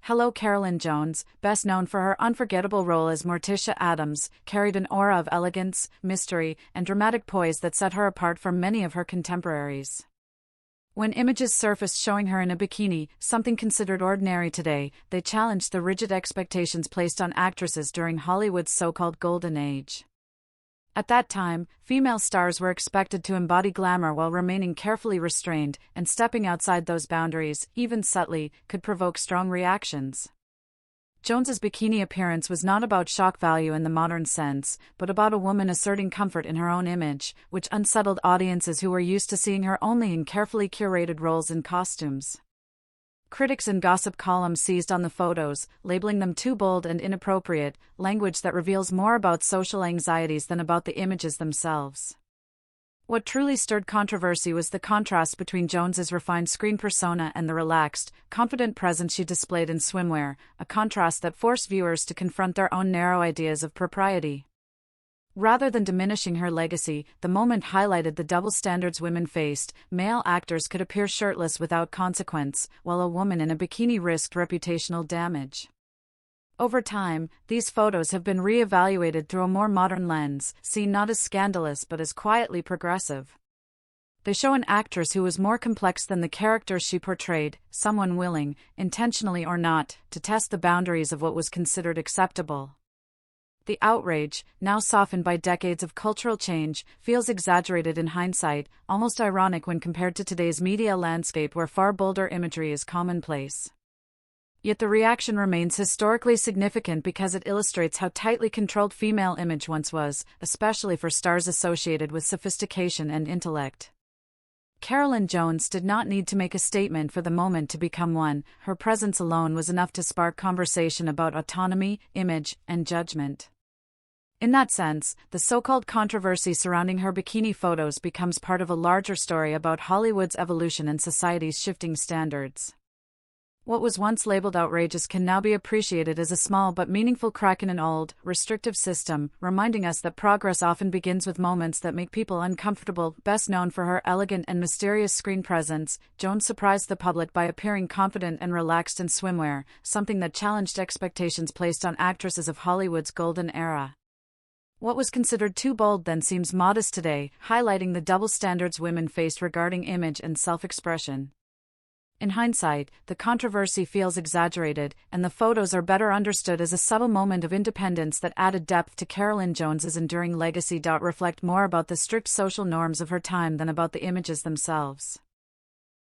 Hello. Carolyn Jones, best known for her unforgettable role as Morticia Addams, carried an aura of elegance, mystery, and dramatic poise that set her apart from many of her contemporaries. When images surfaced showing her in a bikini, something considered ordinary today, they challenged the rigid expectations placed on actresses during Hollywood's so-called golden age. At that time, female stars were expected to embody glamour while remaining carefully restrained, and stepping outside those boundaries, even subtly, could provoke strong reactions. Jones's bikini appearance was not about shock value in the modern sense, but about a woman asserting comfort in her own image, which unsettled audiences who were used to seeing her only in carefully curated roles and costumes. Critics and gossip columns seized on the photos, labeling them too bold and inappropriate, language that reveals more about social anxieties than about the images themselves. What truly stirred controversy was the contrast between Jones's refined screen persona and the relaxed, confident presence she displayed in swimwear, a contrast that forced viewers to confront their own narrow ideas of propriety. Rather than diminishing her legacy, the moment highlighted the double standards women faced. Male actors could appear shirtless without consequence, while a woman in a bikini risked reputational damage. Over time, these photos have been re-evaluated through a more modern lens, seen not as scandalous but as quietly progressive. They show an actress who was more complex than the characters she portrayed, someone willing, intentionally or not, to test the boundaries of what was considered acceptable. The outrage, now softened by decades of cultural change, feels exaggerated in hindsight, almost ironic when compared to today's media landscape where far bolder imagery is commonplace. Yet the reaction remains historically significant because it illustrates how tightly controlled female image once was, especially for stars associated with sophistication and intellect. Carolyn Jones did not need to make a statement for the moment to become one. Her presence alone was enough to spark conversation about autonomy, image, and judgment. In that sense, the so-called controversy surrounding her bikini photos becomes part of a larger story about Hollywood's evolution and society's shifting standards. What was once labeled outrageous can now be appreciated as a small but meaningful crack in an old, restrictive system, reminding us that progress often begins with moments that make people uncomfortable. Best known for her elegant and mysterious screen presence, Jones surprised the public by appearing confident and relaxed in swimwear, something that challenged expectations placed on actresses of Hollywood's golden era. What was considered too bold then seems modest today, highlighting the double standards women faced regarding image and self-expression. In hindsight, the controversy feels exaggerated, and the photos are better understood as a subtle moment of independence that added depth to Carolyn Jones's enduring legacy. Reflect more about the strict social norms of her time than about the images themselves.